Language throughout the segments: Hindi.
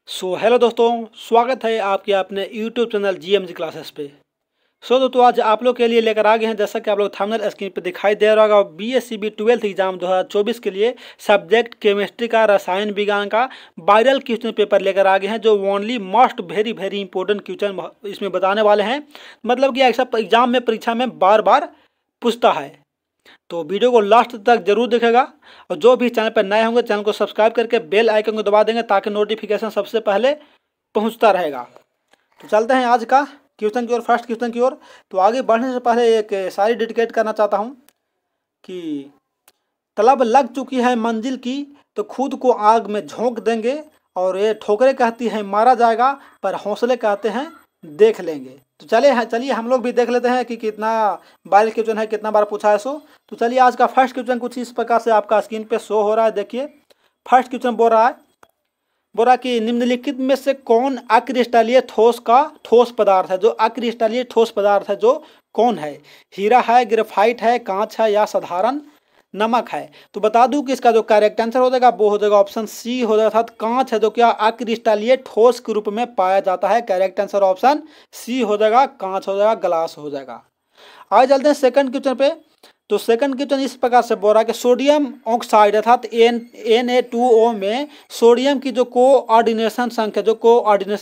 हेलो दोस्तों, स्वागत है आपके अपने यूट्यूब चैनल जीएमजी क्लासेस पे। दोस्तों आज आप लोग के लिए लेकर आ गए हैं, जैसा कि आप लोग थंबनेल स्क्रीन पे दिखाई दे रहा होगा, बीएससीबी 12th एग्जाम 2024 के लिए सब्जेक्ट केमिस्ट्री का रसायन विज्ञान का वायरल क्वेश्चन पेपर लेकर आ गए हैं, जो only most very important question इसमें बताने वाले हैं। मतलब कि ऐसा एग्जाम में, परीक्षा में बार बार पूछता है, तो वीडियो को लास्ट तक जरूर देखेगा। और जो भी चैनल पर नए होंगे चैनल को सब्सक्राइब करके बेल आइकन को दबा देंगे, ताकि नोटिफिकेशन सबसे पहले पहुंचता रहेगा। तो चलते हैं आज का क्वेश्चन की ओर, फर्स्ट क्वेश्चन की ओर। तो आगे बढ़ने से पहले एक शायरी डेडिकेट करना चाहता हूं कि तलब लग चुकी है मंजिल की, तो खुद को आग में झोंक देंगे। और ये ठोकरें कहती हैं मारा जाएगा, पर हौसले कहते हैं देख लेंगे। तो चलिए हम लोग भी देख लेते हैं कि कितना वायरल क्वेश्चन है, कितना बार पूछा है सो। तो चलिए आज का फर्स्ट क्वेश्चन कुछ इस प्रकार से आपका स्क्रीन पे शो हो रहा है। देखिए फर्स्ट क्वेश्चन बोल रहा है कि निम्नलिखित में से कौन अक्रिस्टलीय ठोस पदार्थ है। जो अक्रिस्टलीय ठोस पदार्थ है जो कौन है? हीरा है, ग्रेफाइट है, कांच है या साधारण नमक है। तो बता दूं कि इसका जो करेक्ट आंसर हो जाएगा वो हो जाएगा ऑप्शन सी हो जाएगा, अर्थात कांच है, जो क्या अक्रिस्टलीय ठोस के रूप में पाया जाता है। करेक्ट आंसर ऑप्शन सी हो जाएगा, कांच हो जाएगा, ग्लास हो जाएगा। आगे चलते हैं सेकंड क्वेश्चन पे। तो सेकंड क्वेश्चन इस प्रकार से बोल रहा है कि सोडियम ऑक्साइड अर्थात Na2O में सोडियम की जो कोऑर्डिनेशन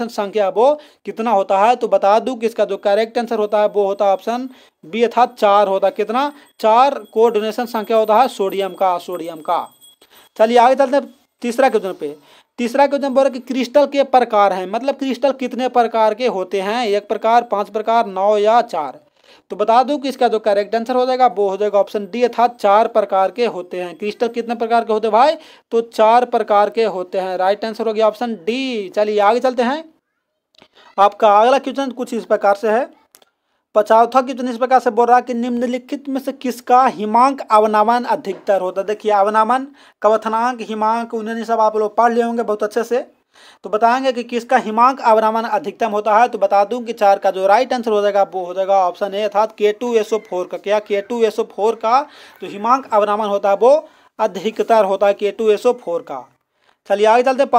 संख्या वो कितना होता है। तो बता दूं कि इसका जो करेक्ट आंसर होता है वो होता है ऑप्शन बी अर्थात 4 होता है। कितना? 4 कोऑर्डिनेशन संख्या होता है सोडियम का। चलिए आगे चलते हैं तीसरा क्वेश्चन पे। तीसरा क्वेश्चन बोल रहा है कि क्रिस्टल के प्रकार हैं, मतलब क्रिस्टल कितने प्रकार के होते हैं? 1 प्रकार, 5 प्रकार, 9 या 4। तो बता दूं कि इसका जो करेक्ट आंसर हो जाएगा वो हो जाएगा ऑप्शन डी अर्थात 4 प्रकार के होते हैं। क्रिस्टल कितने प्रकार के होते हैं भाई? तो 4 प्रकार के होते हैं। राइट आंसर हो गया ऑप्शन डी। चलिए आगे चलते हैं। आपका अगला क्वेश्चन कुछ इस प्रकार से है। चौथा क्वेश्चन इस प्रकार से बोल रहा है कि निम्नलिखित में से किसका हिमांक अवनमन अधिकतर होता है। देखिए अवनमन, कवथनांक, हिमांक, उन्हें सब आप लोग पढ़ लिए होंगे बहुत अच्छे से। तो बताएंगे कि किसका हिमांक अवनमन अधिकतम होता है। तो बता दूं कि 4 का जो राइट आंसर हो जाएगा वो हो जाएगा ऑप्शन ए अर्थात K2SO4 का। क्या? K2SO4 का जो हिमांक अवनमन होता है वो अधिकतर होता है K2SO4 का। चलिए आगे चलते हैं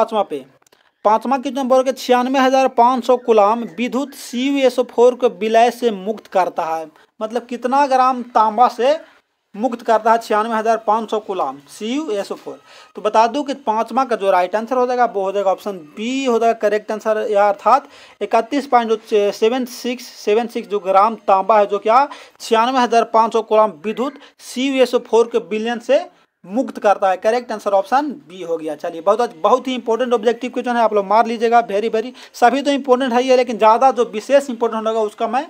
पांचवा क्वेश्चन बोल के 96,500 कूलाम विद्युत CuSO4 को विलय से मुक्त करता है। मतलब कितना ग्राम तांबा से मुक्त करता है 96,500 कूलाम CuSO4। तो बता दूं कि पांचवा का जो राइट आंसर हो जाएगा वो हो जाएगा ऑप्शन बी हो जाएगा करेक्ट आंसर, या अर्थात 31.76 जो ग्राम तांबा है, जो क्या 96,500 कूलाम विद्युत CuSO4 के विलयन से मुक्त करता है। करेक्ट आंसर ऑप्शन बी हो गया। चलिए बहुत ही इंपॉर्टेंट ऑब्जेक्टिव क्वेश्चन है, आप लोग मार लीजिएगा। वेरी सभी तो इंपॉर्टेंट है ही है, लेकिन ज़्यादा जो विशेष इंपॉर्टेंट होगा उसका मैं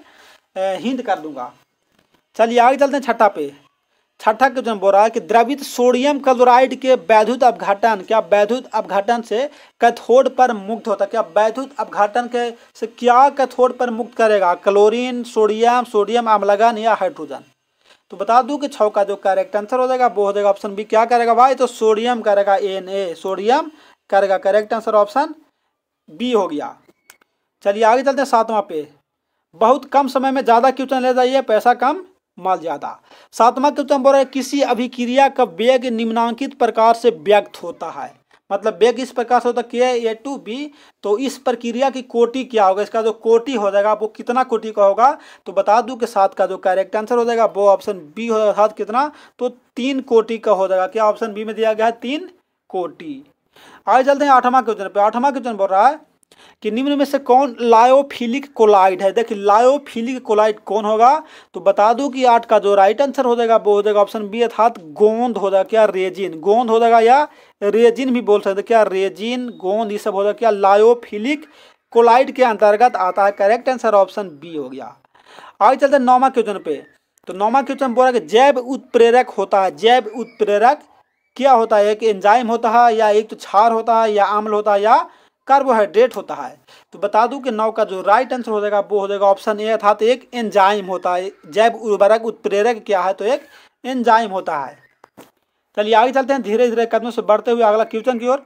हिंट कर दूंगा। चलिए आगे चलते हैं छठा क्वेश्चन बोल रहा है कि द्रवित सोडियम क्लोराइड के वैद्युत अपघटन, क्या वैद्युत अपघटन से कैथोड पर मुक्त होता है? क्या वैद्युत अपघटन के से क्या कैथोड पर मुक्त करेगा? क्लोरीन, सोडियम अम्लगन या हाइड्रोजन। तो बता दूं कि 6 का जो करेक्ट आंसर हो जाएगा वो हो जाएगा ऑप्शन बी। क्या करेगा भाई? तो सोडियम करेगा, Na सोडियम करेगा। करेक्ट आंसर ऑप्शन बी हो गया। चलिए आगे चलते हैं 7वां पे। बहुत कम समय में ज्यादा क्वेश्चन ले जाइए, पैसा कम माल ज्यादा। 7वां क्वेश्चन बोल रहा है किसी अभिक्रिया का वेग निम्नांकित प्रकार से व्यक्त होता है। मतलब वेग इस प्रकार से होता है Ka2B। तो इस प्रक्रिया की कोटि क्या होगा? इसका जो कोटि हो जाएगा वो कितना कोटि का होगा? तो बता दूं कि 7 का जो करेक्ट आंसर हो जाएगा वो ऑप्शन बी हो जाएगा। कितना? तो 3 कोटि का हो जाएगा। क्या ऑप्शन बी में दिया गया है? 3 कोटि। आगे चलते हैं 8वां क्वेश्चन पे। 8वां क्वेश्चन बोल रहा है कि निम्न में से कौन लायोफिलिक कोलाइड है। देखिए लायोफिलिक कोलाइड कौन होगा? तो बता दूं कि 8 का जो राइट आंसर हो जाएगा वो हो जाएगा ऑप्शन बी अर्थात गोंद हो जाएगा। क्या? रेजिन, गोंद हो जाएगा, या रेजिन भी बोल सकते। क्या? रेजिन, गोंद, ये सब हो जाएगा क्या लायोफिलिक कोलाइड के अंतर्गत आता है। करेक्ट आंसर ऑप्शन बी हो गया। आगे चलते हैं 9वां क्वेश्चन पे। तो 9वां क्वेश्चन बोल रहा है कि जैव उत्प्रेरक होता है। जैव उत्प्रेरक क्या होता है? एक एंजाइम होता है, या एक तो क्षार होता है, या अम्ल होता है, या कार्बोहाइड्रेट होता है। तो बता दूं कि 9 का जो राइट आंसर हो जाएगा वो हो जाएगा ऑप्शन ए अर्थात एक एंजाइम होता है। जैव उर्वरक उत्प्रेरक क्या है? तो एक एंजाइम होता है। चलिए आगे चलते हैं धीरे धीरे कदमों से बढ़ते हुए अगला क्वेश्चन की ओर।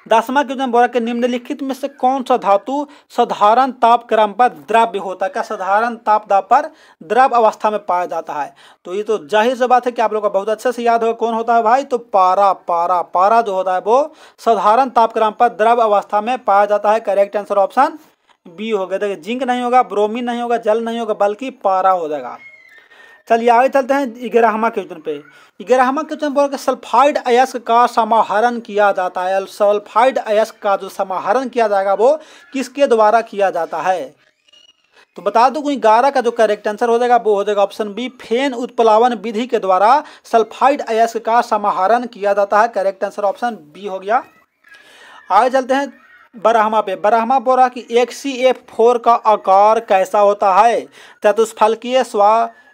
10वां क्वेश्चन बोला कि निम्नलिखित में से कौन सा धातु साधारण ताप क्रम पर द्रव्य होता है? क्या साधारण ताप दाब पर द्रव अवस्था में पाया जाता है? तो ये तो जाहिर सी बात है कि आप लोग को बहुत अच्छे से याद होगा कौन होता है भाई, तो पारा। पारा पारा जो होता है वो साधारण ताप क्रम पर द्रव अवस्था में पाया जाता है। करेक्ट आंसर ऑप्शन बी हो गया। देखिए जिंक नहीं होगा, ब्रोमीन नहीं होगा, जल नहीं होगा, बल्कि पारा हो जाएगा। चलिए आगे चलते हैं 11वां क्वेश्चन पे। 11वां क्वेश्चन बोल के सल्फाइड अयस्क का समाहरण किया जाता है। सल्फाइड अयस्क का जो समाहरण किया जाएगा वो किसके द्वारा किया जाता है? तो बता दूं कि 11 का जो करेक्ट आंसर हो जाएगा वो हो जाएगा ऑप्शन बी, फेन उत्प्लावन विधि के द्वारा सल्फाइड अयस्क का समाहरण किया जाता है। करेक्ट आंसर ऑप्शन बी हो गया। आगे चलते हैं 12वां पे। 12वां बोल रहा कि HCF4 का आकार कैसा होता है? चतुष्फलकीय,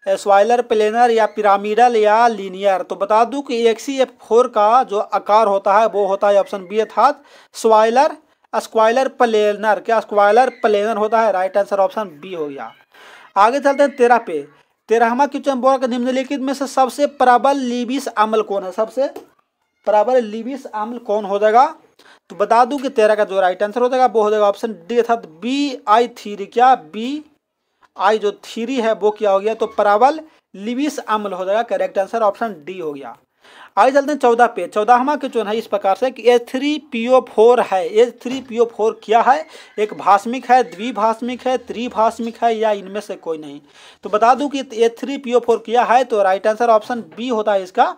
स्वाइलर, प्लेनर या पिरामिडल या लीनियर? तो बता दूं कि HCF4 का जो आकार होता है वो होता है ऑप्शन बी अर्थात स्वाइलर, स्क्वाइलर प्लेनर। क्या स्क्वाइलर प्लेनर होता है? राइट आंसर ऑप्शन बी हो गया। आगे चलते हैं 13 पे। 13वां क्वेश्चन बोल रहा निम्नलिखित में से सबसे प्रबल लीविस अम्ल कौन है? सबसे प्रबल लीविस अम्ल कौन हो जाएगा? तो बता दूं कि 13 का जो राइट आंसर हो जाएगा वो हो जाएगा ऑप्शन डी अर्थात BI3। क्या BI जो 3 है वो क्या हो गया? तो प्रबल लीविस अम्ल हो जाएगा। करेक्ट आंसर ऑप्शन डी हो गया। आगे चलते हैं 14 पे। 14वां क्वेश्चन है इस प्रकार से कि H3PO4 है। H3PO4 क्या है? एक भास्मिक है, द्विभास्मिक है, त्रिभास्मिक है या इनमें से कोई नहीं? तो बता दूं कि H3PO4 क्या है? तो राइट आंसर ऑप्शन बी होता है इसका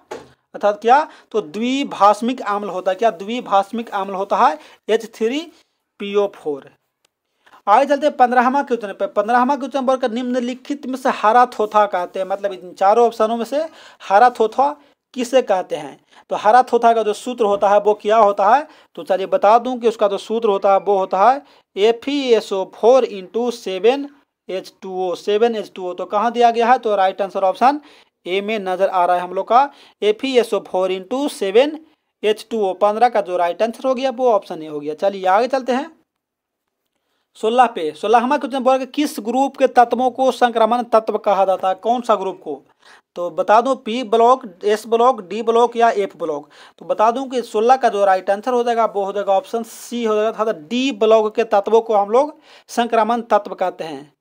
अर्थात क्या? तो द्विभास्मिक अम्ल होता है। क्या द्विभास्मिक अम्ल होता है H3PO4। आगे चलते हैं 15वां क्वेश्चन पे। 15वां क्वेश्चन बोलकर निम्नलिखित में से हरा थोथा कहते हैं, मतलब इन चारों ऑप्शनों में से हरा थोथा किसे कहते हैं? तो हरा थोथा का जो सूत्र होता है वो क्या होता है? तो चलिए बता दूं कि उसका जो सूत्र होता है वो होता है FeSO4 × 7H2O। 7H2O तो कहाँ दिया गया है? तो राइट आंसर ऑप्शन ए में नजर आ रहा है हम लोग का FeSO4 × 7H2O। 15 का जो राइट आंसर हो गया वो ऑप्शन ए हो गया। चलिए आगे चलते हैं 16 पे। 16वां क्वेश्चन बोला कि किस ग्रुप के तत्वों को संक्रमण तत्व कहा जाता है? कौन सा ग्रुप को? तो बता दूं P block, S block, D block या F ब्लॉक? तो बता दूं कि 16 का जो राइट आंसर हो जाएगा वो हो जाएगा ऑप्शन सी हो जाएगा अर्थात D ब्लॉक के तत्वों को हम लोग संक्रमण तत्व कहते हैं।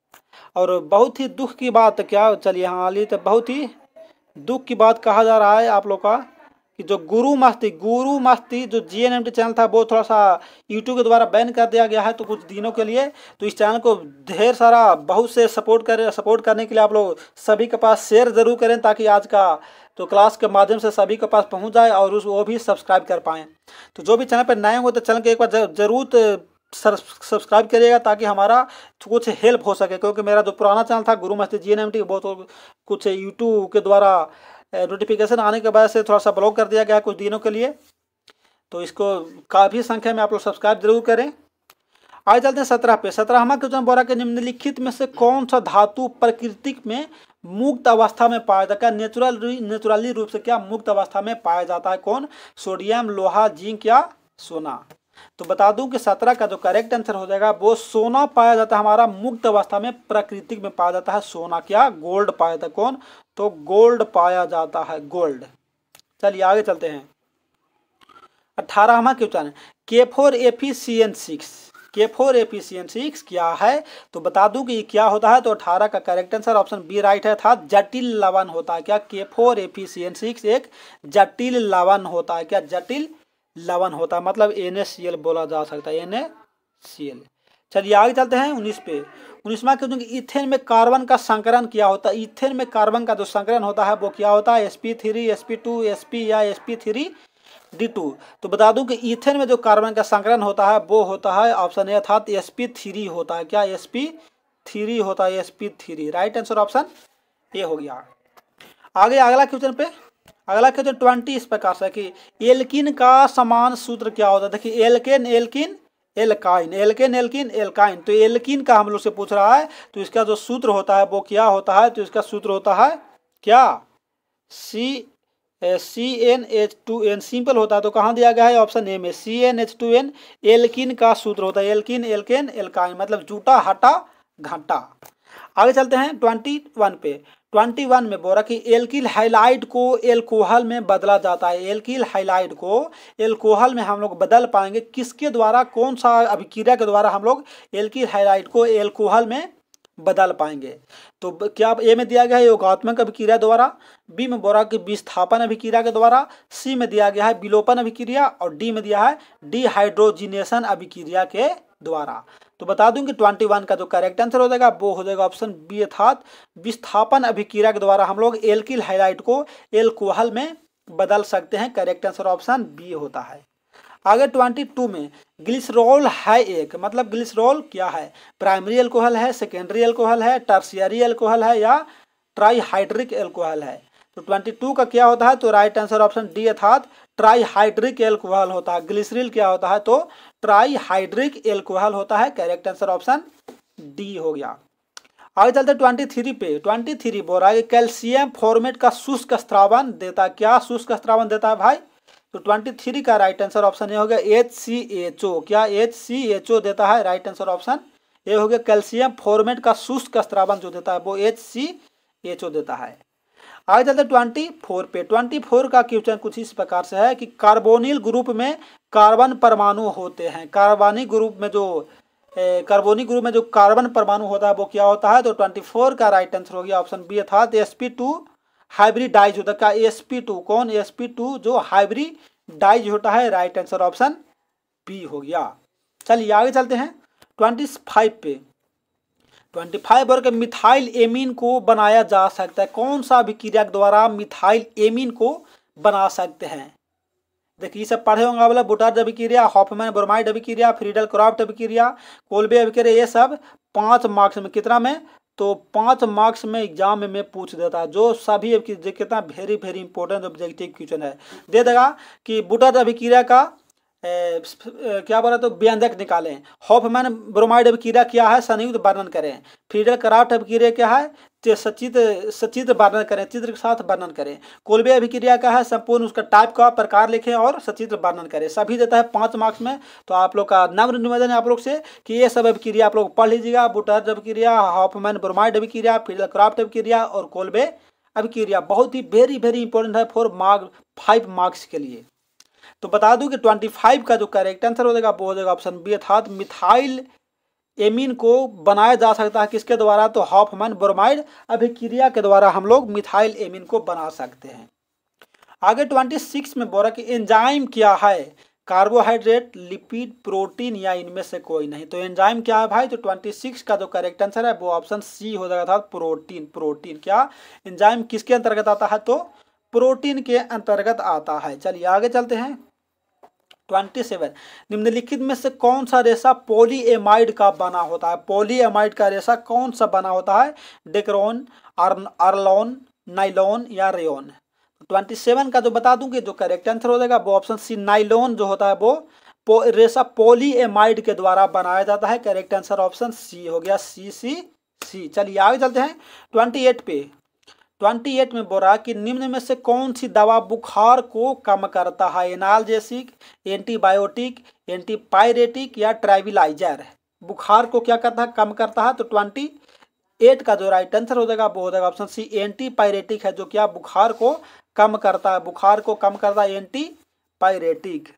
और बहुत ही दुख की बात क्या, चलिए हाँ तो बहुत ही दुख की बात कहा जा रहा है आप लोग का कि जो गुरु मस्ती जो GNMT चैनल था वो थोड़ा सा यूट्यूब के द्वारा बैन कर दिया गया है तो कुछ दिनों के लिए। तो इस चैनल को ढेर सारा बहुत से सपोर्ट करने के लिए आप लोग सभी के पास शेयर ज़रूर करें ताकि आज का तो क्लास के माध्यम से सभी के पास पहुंच जाए और वो भी सब्सक्राइब कर पाएँ। तो जो भी चैनल पर नए होंगे तो चैनल को एक बार ज़रूर सब्सक्राइब करिएगा ताकि हमारा कुछ हेल्प हो सके, क्योंकि मेरा जो पुराना चैनल था गुरु मस्ती GNMT वो तो कुछ यूट्यूब के द्वारा नोटिफिकेशन आने के वजह से थोड़ा सा ब्लॉक कर दिया गया है कुछ दिनों के लिए। तो इसको काफ़ी संख्या में आप लोग सब्सक्राइब जरूर करें। आगे चलते हैं 17 पे। 17वां क्वेश्चन बोला कि निम्नलिखित में से कौन सा धातु प्रकृति में मुक्त अवस्था में पाया जाता है? नेचुरली रूप से क्या मुक्त अवस्था में पाया जाता है? कौन? सोडियम, लोहा, जिंक या सोना? तो बता दूं कि 17 का जो करेक्ट आंसर हो जाएगा वो सोना पाया जाता है हमारा मुक्त अवस्था में, प्राकृतिक में पाया जाता है सोना। क्या? गोल्ड पाया जाता है। कौन? तो गोल्ड पाया जाता है, गोल्ड। चलिए आगे चलते हैं 18वां क्वेश्चन K4FeCN6। K4FeCN6 क्या है? तो बता दूं कि क्या होता है? तो 18 का correct answer option B right है था जटिल लवण होता है। क्या? K4FeCN6 एक जटिल लवण होता है। क्या? जटिल लवण होता है, मतलब NaCl बोला जा सकता है, NaCl। चलिए आगे चलते हैं 19 पे। 19वां क्वेश्चन कि इथेन में कार्बन का संकरण क्या होता है? इथेन में कार्बन का जो संकरण होता है वो क्या होता है? sp3, sp2, sp या sp3d2? तो बता दूं कि इथेन में जो कार्बन का संकरण होता है वो होता है ऑप्शन ए अर्थात sp3 होता है। क्या? sp3 होता है, sp3। Right answer option A हो गया। आगे अगला क्वेश्चन पे। अगला क्वेश्चन 20 इस प्रकार से कि एल्किन का समान सूत्र क्या होता है? देखिए alkane, alkene, alkyne, alkane, alkene, alkyne. तो एल्किन का हम लोग से पूछ रहा है तो इसका जो सूत्र होता है वो क्या होता है? तो इसका सूत्र होता है क्या? CnH2n सिंपल होता है। तो कहाँ दिया गया है? ऑप्शन ए में CnH2n एल्किन का सूत्र होता है। एल्किन, एल्केन, एल्काइन मतलब जूटा, हटा, घाटा। आगे चलते हैं 21 पे। 21 में बोला कि एल्किल हाइलाइड को एल्कोहल में बदला जाता है। एल्किल हाइलाइड को एल्कोहल में हम लोग बदल पाएंगे किसके द्वारा, कौन सा अभिक्रिया के द्वारा हम लोग एल्किल हाइलाइड को एल्कोहल में बदल पाएंगे। तो क्या ए में दिया गया है योगात्मक अभिक्रिया द्वारा, बी में बोरा कि विस्थापन अभिक्रिया के द्वारा, सी में दिया गया है विलोपन अभिक्रिया और डी में दिया है डिहाइड्रोजिनेशन अभिक्रिया के द्वारा। तो बता दूं कि 21 का जो करेक्ट आंसर हो जाएगा वो हो जाएगा ऑप्शन बी अर्थात विस्थापन अभिक्रिया के द्वारा हम लोग एल्किल हाइलाइड को एल्कोहल में बदल सकते हैं। करेक्ट आंसर ऑप्शन बी होता है। आगे 22 में ग्लिसरॉल है एक, मतलब ग्लिसरॉल क्या है, प्राइमरी एल्कोहल है, सेकेंडरी एल्कोहल है, टर्शियरी एल्कोहल है या ट्राईहाइड्रिक एल्कोहल है। तो 22 का क्या होता है, तो राइट आंसर ऑप्शन डी अर्थात ट्राईहाइड्रिक एल्कोहल होता है। ग्लिसरील क्या होता है, तो ट्राईहाइड्रिक एल्कोहल होता है। करेक्ट आंसर ऑप्शन डी हो गया। आगे चलते 23 पे। 23 बोल रहा है कैल्शियम फॉर्मेट का शुष्क स्त्रावन देता है। क्या शुष्क स्त्रावन देता है भाई, तो 23 का राइट आंसर ऑप्शन ए हो गया HCHO। क्या HCHO देता है, राइट आंसर ऑप्शन ए हो गया। कैल्शियम फॉर्मेट का शुष्क स्त्रावन जो देता है वो HCHO देता है। आगे चलते 24 पे। 24 का क्वेश्चन कुछ इस प्रकार से है कि कार्बोनिल ग्रुप में कार्बन परमाणु होते हैं। कार्बनिक ग्रुप में जो कार्बन परमाणु होता है वो क्या होता है, तो 24 का राइट आंसर हो गया ऑप्शन बी अर्थात sp2 हाइब्रिडाइज होता है। क्या sp2 कौन, sp2 जो हाइब्रिडाइज होता है। राइट आंसर ऑप्शन बी हो गया। चलिए आगे चलते हैं 25 पे। 25 वर्ग मिथाइल एमीन को बनाया जा सकता है। कौन सा अभिक्रिया के द्वारा मिथाइल एमीन को बना सकते हैं। देखिए सब पढ़े होंगे वाला बुटार्ड अभिक्रिया, हॉफमैन ब्रोमाइड अभिक्रिया, फ्रीडल क्राफ्ट अभिक्रिया, कोल्बे अभिक्रिया, ये सब 5 मार्क्स में, कितना में, तो 5 मार्क्स में एग्जाम में पूछ देता है। जो सभी कितना वेरी इंपॉर्टेंट ऑब्जेक्टिव क्वेश्चन है दे देगा कि बुटार्ड अभिक्रिया का क्या बोला, तो व्यंजक निकालें। हॉफमैन ब्रोमाइड अभिक्रिया क्या है, संयुक्त वर्णन करें। फ्रीडल क्राफ्ट अभिक्रिया क्या है, सचित्र वर्णन करें, चित्र के साथ वर्णन करें। कोल्बे अभिक्रिया का है, संपूर्ण उसका टाइप का प्रकार लिखें और सचित्र वर्णन करें। सभी देता है 5 मार्क्स में। तो आप लोग का नम्र निवेदन है आप लोग से कि ये सब अभिक्रिया आप लोग पढ़ लीजिएगा। बुटार्ड अभिक्रिया, हॉफमैन ब्रोमाइड अभिक्रिया, फ्रीडल क्राफ्ट अभिक्रिया और कोल्बे अभिक्रिया बहुत ही वेरी इंपॉर्टेंट है 5 मार्क्स के लिए। तो बता दूं कि 25 का जो करेक्ट आंसर हो जाएगा वो हो जाएगा ऑप्शन बी अर्थात मिथाइल एमीन को बनाया जा सकता है किसके द्वारा, तो हॉफमैन ब्रोमाइड अभिक्रिया के द्वारा हम लोग मिथाइल एमीन को बना सकते हैं। आगे 26 में बोला कि एंजाइम क्या है, कार्बोहाइड्रेट, लिपिड, प्रोटीन या इनमें से कोई नहीं। तो एंजाइम क्या है भाई, तो 26 का जो करेक्ट आंसर है वो ऑप्शन सी हो जाएगा अर्थात प्रोटीन। क्या एंजाइम किसके अंतर्गत आता है, तो प्रोटीन के अंतर्गत आता है। चलिए आगे चलते हैं 27। निम्नलिखित में से कौन सा रेशा पॉलीएमाइड का बना होता है। पॉलीएमाइड का रेशा कौन सा बना होता है, डेक्रोन, आर्लोन, नाइलॉन या रेयोन। 27 का जो बता दूं कि जो करेक्ट आंसर हो जाएगा वो ऑप्शन सी नाइलॉन जो होता है वो रेशा पॉलीएमाइड के द्वारा बनाया जाता है। करेक्ट आंसर ऑप्शन सी हो गया, सी। चलिए आगे चलते हैं 28 पे। 28 में बोला कि निम्न में से कौन सी दवा बुखार को कम करता है, एनाल्जेसिक, एंटीबायोटिक, एंटीपायरेटिक या ट्राइविलाइजर। बुखार को क्या करता है, कम करता है। तो 28 का जो राइट आंसर हो जाएगा वो हो जाएगा ऑप्शन सी एंटीपायरेटिक है, जो क्या बुखार को कम करता है। बुखार को कम करता है एंटीपायरेटिक।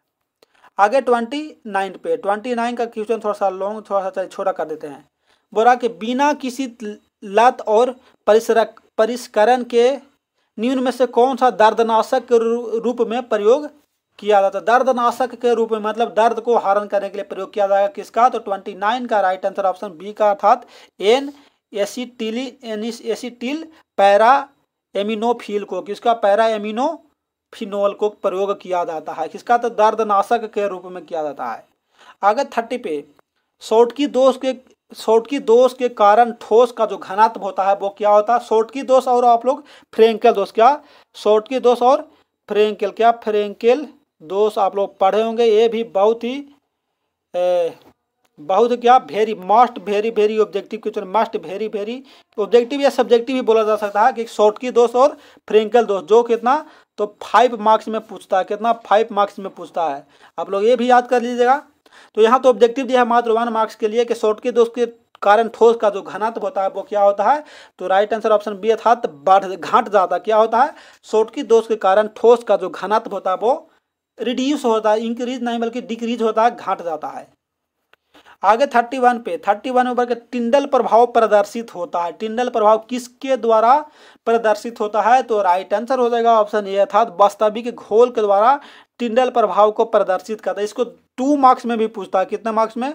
आगे 29 पे। 29 का क्वेश्चन थोड़ा सा लॉन्ग, थोड़ा सा छोटा कर देते हैं। बोला कि बिना किसी लत और परिष्करण के निम्न में से कौन सा दर्दनाशक के रूप में प्रयोग किया जाता है। दर्दनाशक के रूप में मतलब दर्द को हरण करने के लिए प्रयोग किया जाएगा किसका, तो 29 का राइट आंसर ऑप्शन बी का अर्थात एसिटिल पैरा एमिनोफिल को, किसका, पैरा एमिनोफिनोल को प्रयोग किया जाता है किसका, तो दर्दनाशक के रूप में किया जाता है। आगे 30 पे। शॉर्टकी दोष के कारण ठोस का जो घनत्व होता है वो क्या होता है, शॉर्टकी दोष और आप लोग फ्रेंकेल दोष। क्या शॉर्टकी दोष और फ्रेंकेल, क्या फ्रेंकेल दोष आप लोग पढ़े होंगे। ये भी बहुत क्या very objective question, must very objective या सब्जेक्टिव भी बोला जा सकता है कि शॉर्टकी दोष और फ्रेंकेल दोष जो कितना, तो 5 मार्क्स में पूछता है। कितना, 5 मार्क्स में पूछता है। आप लोग ये भी याद कर लीजिएगा। तो यहाँ तो ऑब्जेक्टिव दिया है मात्र 1 मार्क्स के लिए कि शॉर्टकी दोष के कारण ठोस का जो घनत्व होता है वो क्या होता है, तो राइट आंसर ऑप्शन बी अर्थात घट जाता, क्या होता है, शॉर्टकी दोष के कारण ठोस का जो घनत्व होता है वो रिड्यूस होता है, इंक्रीज नहीं बल्कि डिक्रीज होता है, घट जाता है। आगे 31 पे, 31 में के टिंडल प्रभाव प्रदर्शित होता है। टिंडल प्रभाव किसके द्वारा प्रदर्शित होता है, तो राइट आंसर हो जाएगा ऑप्शन ए अर्थात वास्तविक घोल के द्वारा टिंडल प्रभाव को प्रदर्शित करता है। इसको 2 मार्क्स में भी पूछता है, कितने मार्क्स में,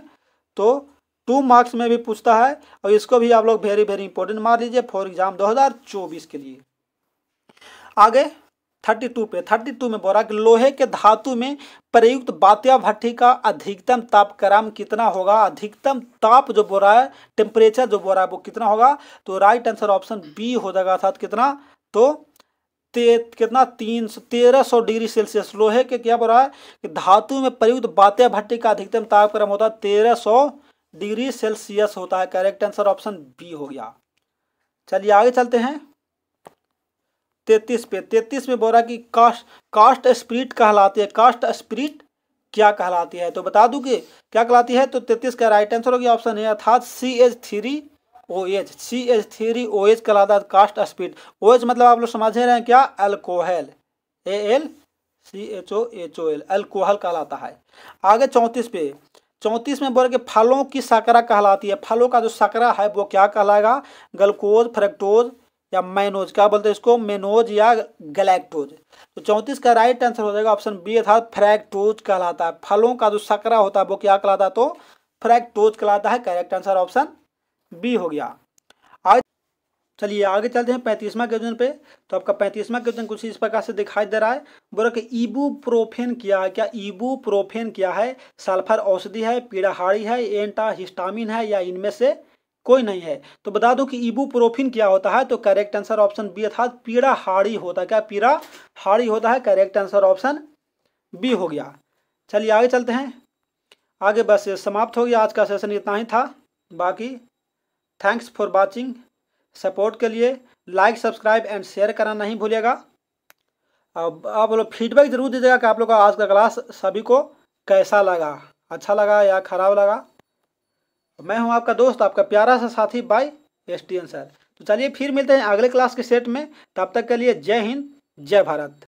तो 2 मार्क्स में भी पूछता है, और इसको भी आप लोग वेरी वेरी इंपॉर्टेंट मार लीजिए फॉर एग्जाम 2024 के लिए। आगे 32 पे, 32 में बोल रहा कि लोहे के धातु में प्रयुक्त बात्या भट्ठी का अधिकतम तापक्रम कितना होगा। अधिकतम ताप जो बोल रहा है, टेम्परेचर जो बोल रहा है वो कितना होगा, तो राइट आंसर ऑप्शन बी हो जाएगा अर्थात कितना, तो कितना 1300 डिग्री सेल्सियस। लोहे के क्या बोल रहा है कि धातु में प्रयुक्त बात्या भट्ठी का अधिकतम तापक्रम होता है 1300 डिग्री सेल्सियस होता है। करेक्ट आंसर ऑप्शन बी हो गया। चलिए आगे चलते हैं 33 पे, 33 में बोल रहा कि कास्ट स्पिरिट कहलाती है। कास्ट स्पिरिट क्या कहलाती है, तो बता दूं कि क्या कहलाती है, तो 33 का राइट आंसर हो गया ऑप्शन ए अर्थात CH3OH। CH3OH कहलाता है कास्ट स्पिरिट। OH मतलब आप लोग समझ रहे हैं क्या, अल्कोहल, AlCHOHOL, अल्कोहल कहलाता है। आगे 34 पे, 34 में बोले कि फलों की शर्करा कहलाती है। फलों का जो शर्करा है वो क्या कहलाएगा, ग्लूकोज, फ्रक्टोज या मैनोज, क्या बोलते हैं इसको, मेनोज या गैलेक्टोज। तो 34 का राइट आंसर हो जाएगा ऑप्शन बी अर्थात फ्रैक्टोज कहलाता है। फलों का जो शर्करा होता है वो क्या कहलाता है, तो फ्रैक्टोज कहलाता है। करेक्ट आंसर ऑप्शन बी हो गया। आज चलिए आगे चलते हैं 35वां क्वेश्चन पे। तो आपका 35वां क्वेश्चन कुछ इस प्रकार से दिखाई दे रहा है। बोला कि इबुप्रोफेन क्या है। क्या इबुप्रोफेन क्या है, सल्फर औषधि है, पीड़ाहारी है, एंटाहिस्टामिन है, या इनमें से कोई नहीं है। तो बता दो कि इबुप्रोफेन क्या होता है, तो करेक्ट आंसर ऑप्शन बी अर्थात पीड़ाहारी होता है। क्या पीड़ाहारी होता है, करेक्ट आंसर ऑप्शन बी हो गया। चलिए आगे चलते हैं। आगे बस समाप्त हो गया, आज का सेशन इतना ही था। बाकी थैंक्स फॉर वॉचिंग। सपोर्ट के लिए लाइक, सब्सक्राइब एंड शेयर करना नहीं भूलिएगा। अब आप लोग फीडबैक जरूर दीजिएगा कि आप लोग का आज का क्लास सभी को कैसा लगा, अच्छा लगा या खराब लगा। मैं हूं आपका दोस्त, आपका प्यारा सा साथी बाय STN सर। तो चलिए फिर मिलते हैं अगले क्लास के सेट में। तब तक के लिए जय हिंद, जय भारत।